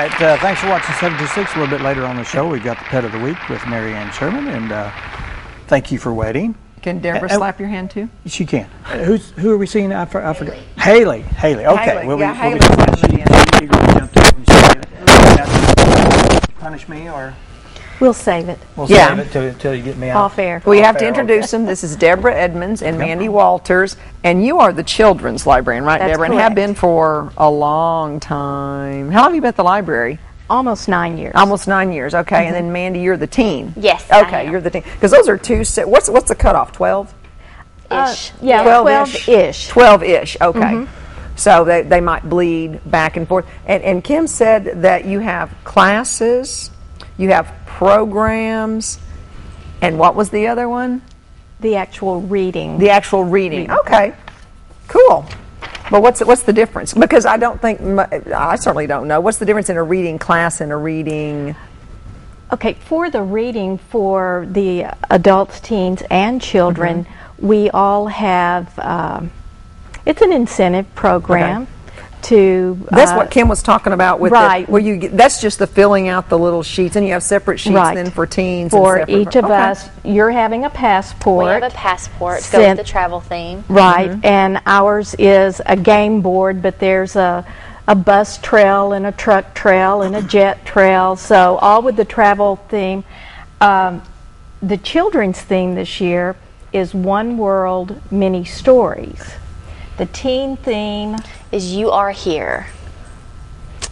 right, thanks for watching 726. A little bit later on the show, we've got the Pet of the Week with Mary Ann Sherman, and thank you for waiting. Can Deborah slap your hand too? She can. Who are we seeing? I forgot. Haley. Okay. Haley. We'll Haley. be you going to jump to it when she gets it. Punish me or? We'll save it. We'll save it till you get me out. Off air. We have to introduce them. This is Deborah Edmonds and Mandy Walters, and you are the children's librarian, right, That's Deborah? correct. And have been for a long time. How long have you been at the library? Almost 9 years. Almost 9 years. Okay, and then Mandy, you're the teen. Yes, I Okay, am. you're the teen. Because those are two. What's the cutoff? 12. Ish. Yeah, 12-ish. 12-ish. Okay. So they might bleed back and forth. And Kim said that you have classes, you have programs, and what was the other one? The actual reading. The actual reading. Okay. Cool. But what's the difference? Because I don't think I certainly don't know. What's the difference in a reading class and a reading? Okay, for the reading for the adults, teens, and children, we all have, it's an incentive program to... That's what Kim was talking about with right. where you get, that's just the filling out the little sheets, and you have separate sheets then for teens. For and separate each of us, you're having a passport. We have a passport to go with the travel theme. Right, and ours is a game board, but there's a bus trail and a truck trail and a jet trail, so all with the travel theme. The children's theme this year is One World, Many Stories. The teen theme is You Are Here.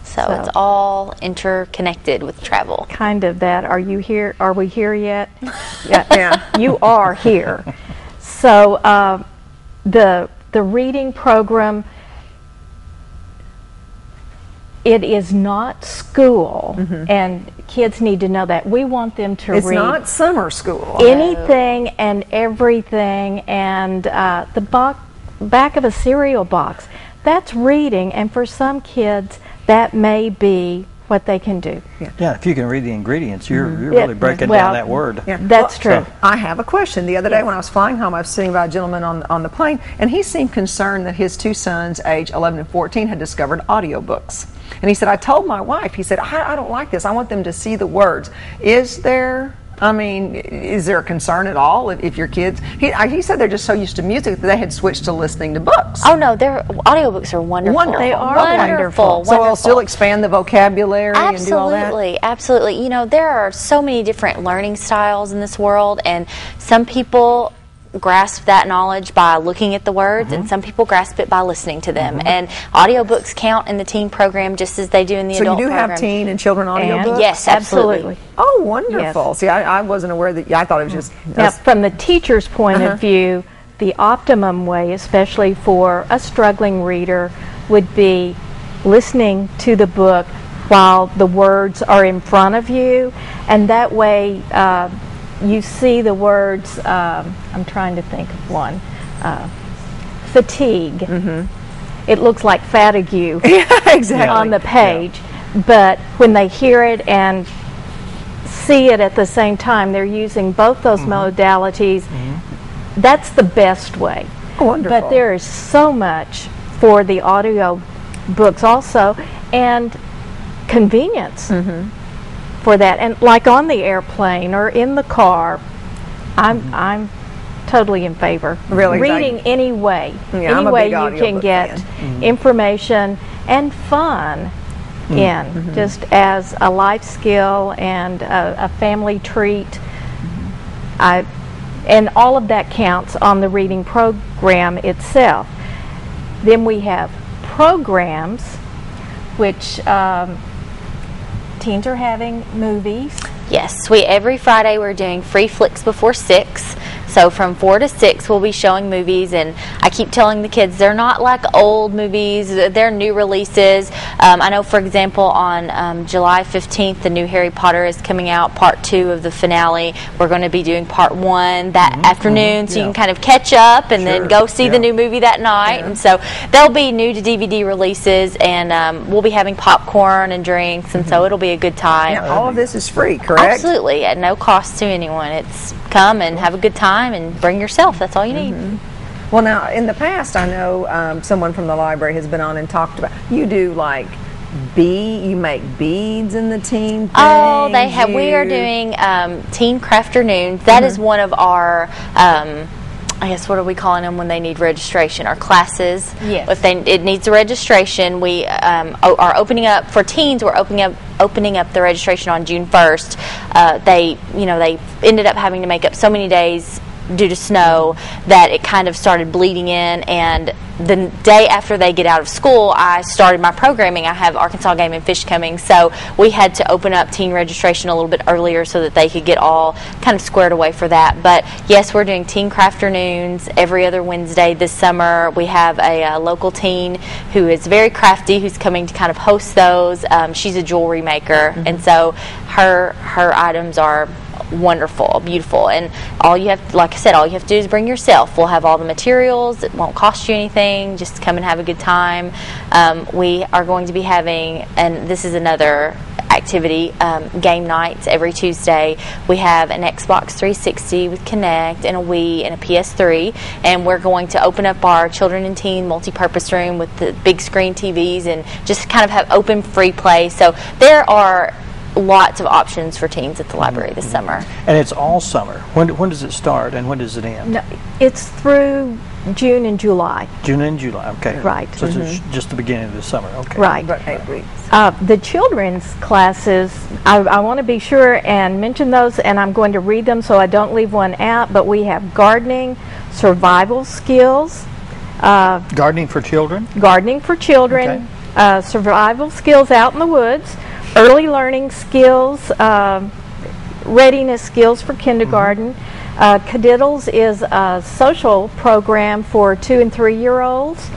So it's all interconnected with travel. Kind of that. Are you here? Are we here yet? Yeah. You are here. So the reading program, it is not school, and kids need to know that. We want them to read. It's not summer school. Anything and everything, and the back of a cereal box. That's reading, and for some kids, that may be what they can do. Yeah, if you can read the ingredients, you're really breaking down that word. Yeah. That's true. So, I have a question. The other day when I was flying home, I was sitting by a gentleman on the plane, and he seemed concerned that his two sons, age 11 and 14, had discovered audiobooks. And he said, I told my wife, he said, I don't like this. I want them to see the words. Is there a concern at all if your kids, he said they're just so used to music that they had switched to listening to books. Oh no, their audiobooks are wonderful. They are wonderful. So it'll still expand the vocabulary and do all that? Absolutely, absolutely. You know, there are so many different learning styles in this world, and some people grasp that knowledge by looking at the words, and some people grasp it by listening to them. And audiobooks count in the teen program just as they do in the adult program. So you do have teen and children audiobooks? Yes, absolutely. Oh, wonderful. Yes. See, I wasn't aware that. I thought it was just... Now, from the teacher's point of view, the optimum way, especially for a struggling reader, would be listening to the book while the words are in front of you, and that way you see the words. I'm trying to think of one. Fatigue. It looks like fatigue exactly. on the page, but when they hear it and see it at the same time, they're using both those modalities. That's the best way. Wonderful. But there is so much for the audio books also, and convenience for that. And like on the airplane or in the car, I'm totally in favor. Really? Reading any way I'm a way big you can audiobook get fan. information and fun in, just as a life skill and a family treat. And all of that counts on the reading program itself. Then we have programs, which teens are having movies. Yes, every Friday we're doing free flicks before 6. So from 4 to 6 we'll be showing movies, and I keep telling the kids they're not like old movies, they're new releases. I know, for example, on July 15th the new Harry Potter is coming out, part 2 of the finale. We're going to be doing part 1 that afternoon, so you can kind of catch up and then go see the new movie that night. And so there'll be new to DVD releases, and we'll be having popcorn and drinks, and so it'll be a good time. Now, all of this is free, correct? Absolutely, at no cost to anyone. It's come and have a good time and bring yourself. That's all you need. Well, now, in the past, I know someone from the library has been on and talked about, you do like you make beads in the teen thing. Oh, they have. We are doing Teen Crafternoons. That is one of our. I guess, what are we calling them when they need registration? Our classes. Yes. If it needs a registration, we are opening up for teens. We're opening up the registration on June 1st. They ended up having to make up so many days due to snow that it kind of started bleeding in, and the day after they get out of school, I started my programming. I have Arkansas Game and Fish coming, so we had to open up teen registration a little bit earlier so that they could get all kind of squared away for that. But yes, we're doing Teen Crafternoons every other Wednesday this summer. We have a local teen who is very crafty who's coming to kind of host those. She's a jewelry maker, and so her items are wonderful, beautiful, and all you have, like I said, all you have to do is bring yourself. We'll have all the materials. It won't cost you anything. Just come and have a good time. We are going to be having, and this is another activity, game nights every Tuesday. We have an Xbox 360 with Kinect and a Wii and a PS3, and we're going to open up our children and teen multi-purpose room with the big screen TVs and just kind of have open free play. So there are lots of options for teens at the library this summer. And it's all summer. When does it start and when does it end? No, it's through June and July. June and July, okay. Right. So it's just the beginning of the summer, okay. Right. About 8 weeks. The children's classes, I want to be sure and mention those, and I'm going to read them so I don't leave one out, but we have gardening, survival skills. Gardening for children? Gardening for children, survival skills out in the woods, early learning skills, readiness skills for kindergarten. Cadiddles is a social program for 2 and 3 year olds.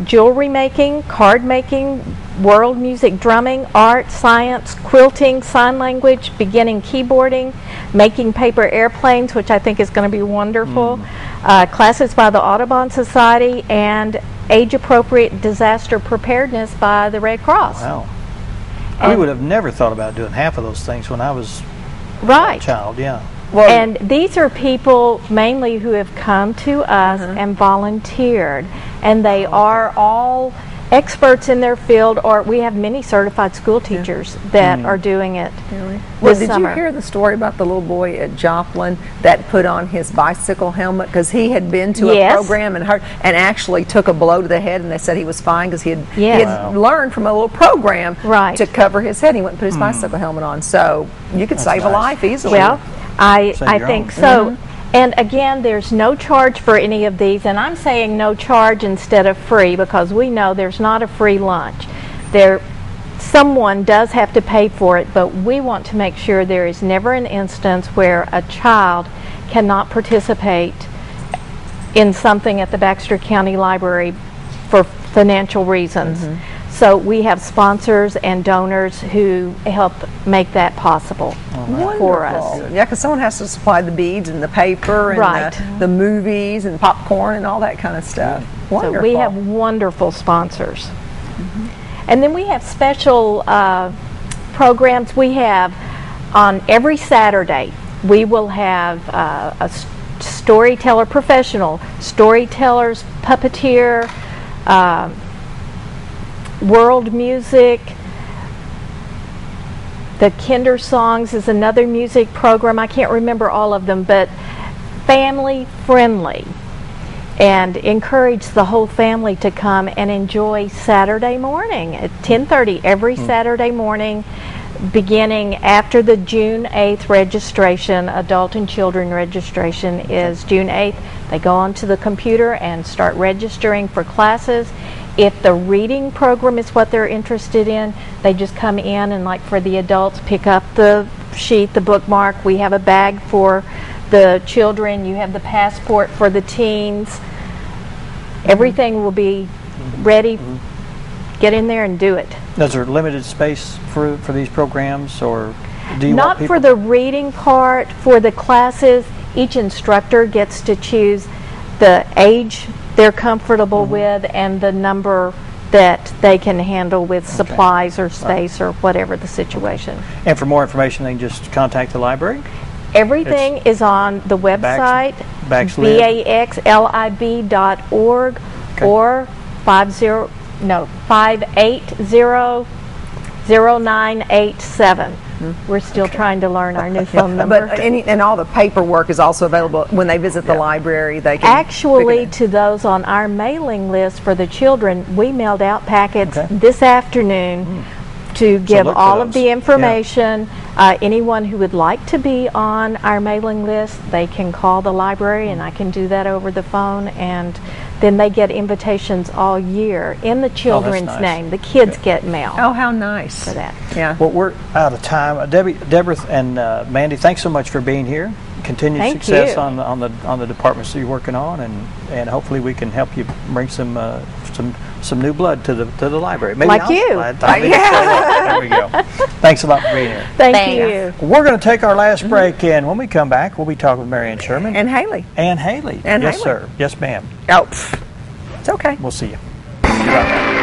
Jewelry making, card making, world music, drumming, art, science, quilting, sign language, beginning keyboarding, making paper airplanes, which I think is going to be wonderful. Classes by the Audubon Society, and age-appropriate disaster preparedness by the Red Cross. Wow. We would have never thought about doing half of those things when I was a child, yeah. Well, And these are people mainly who have come to us and volunteered, and they are all experts in their field, or we have many certified school teachers that are doing it this did summer. you hear the story about the little boy at Joplin that put on his bicycle helmet because he had been to a program and actually took a blow to the head, and they said he was fine because he had learned from a little program to cover his head. He went and put his bicycle helmet on, so you could save a life easily. Well, I think so. And again, there's no charge for any of these, and I'm saying no charge instead of free because we know there's not a free lunch. Someone does have to pay for it, but we want to make sure there is never an instance where a child cannot participate in something at the Baxter County Library for financial reasons. So we have sponsors and donors who help make that possible for us. Yeah, because someone has to supply the beads and the paper and the movies and popcorn and all that kind of stuff. Wonderful. So we have wonderful sponsors. And then we have special programs. We have on every Saturday, we will have a storyteller, professional storytellers, puppeteer, world music. The Kinder Songs is another music program. I can't remember all of them, but family friendly, and encourage the whole family to come and enjoy Saturday morning at 10:30 every Saturday morning, beginning after the June 8th registration. Adult and children registration is June 8th. They go onto the computer and start registering for classes. If the reading program is what they're interested in, they just come in and, like for the adults, pick up the sheet, the bookmark. We have a bag for the children. You have the passport for the teens. Everything will be ready. Get in there and do it. Is there limited space for these programs, or do you Not want people? for the reading part. For the classes, each instructor gets to choose the age they're comfortable with and the number that they can handle with supplies or space or whatever the situation. And for more information, they can just contact the library? Everything is on the website, baxlib.org or no, 580-0987. We're still trying to learn our new phone number. But and all the paperwork is also available when they visit the library. They can actually, to those on our mailing list for the children, we mailed out packets this afternoon to give all of the information. Anyone who would like to be on our mailing list, they can call the library, and I can do that over the phone, and then they get invitations all year in the children's name. The kids get mail. Oh, how nice for that. Yeah. Well, we're out of time. Deborah and Mandy, thanks so much for being here. Continued success on the departments that you're working on, and hopefully we can help you bring some new blood to the library. Maybe like you. There we go. Thanks a lot for being here. Thank you. We're going to take our last break, and when we come back, we'll be talking with Mary Ann Sherman and Haley. Yes, sir. Yes, ma'am. Oh, it's okay. We'll see you. Be right back.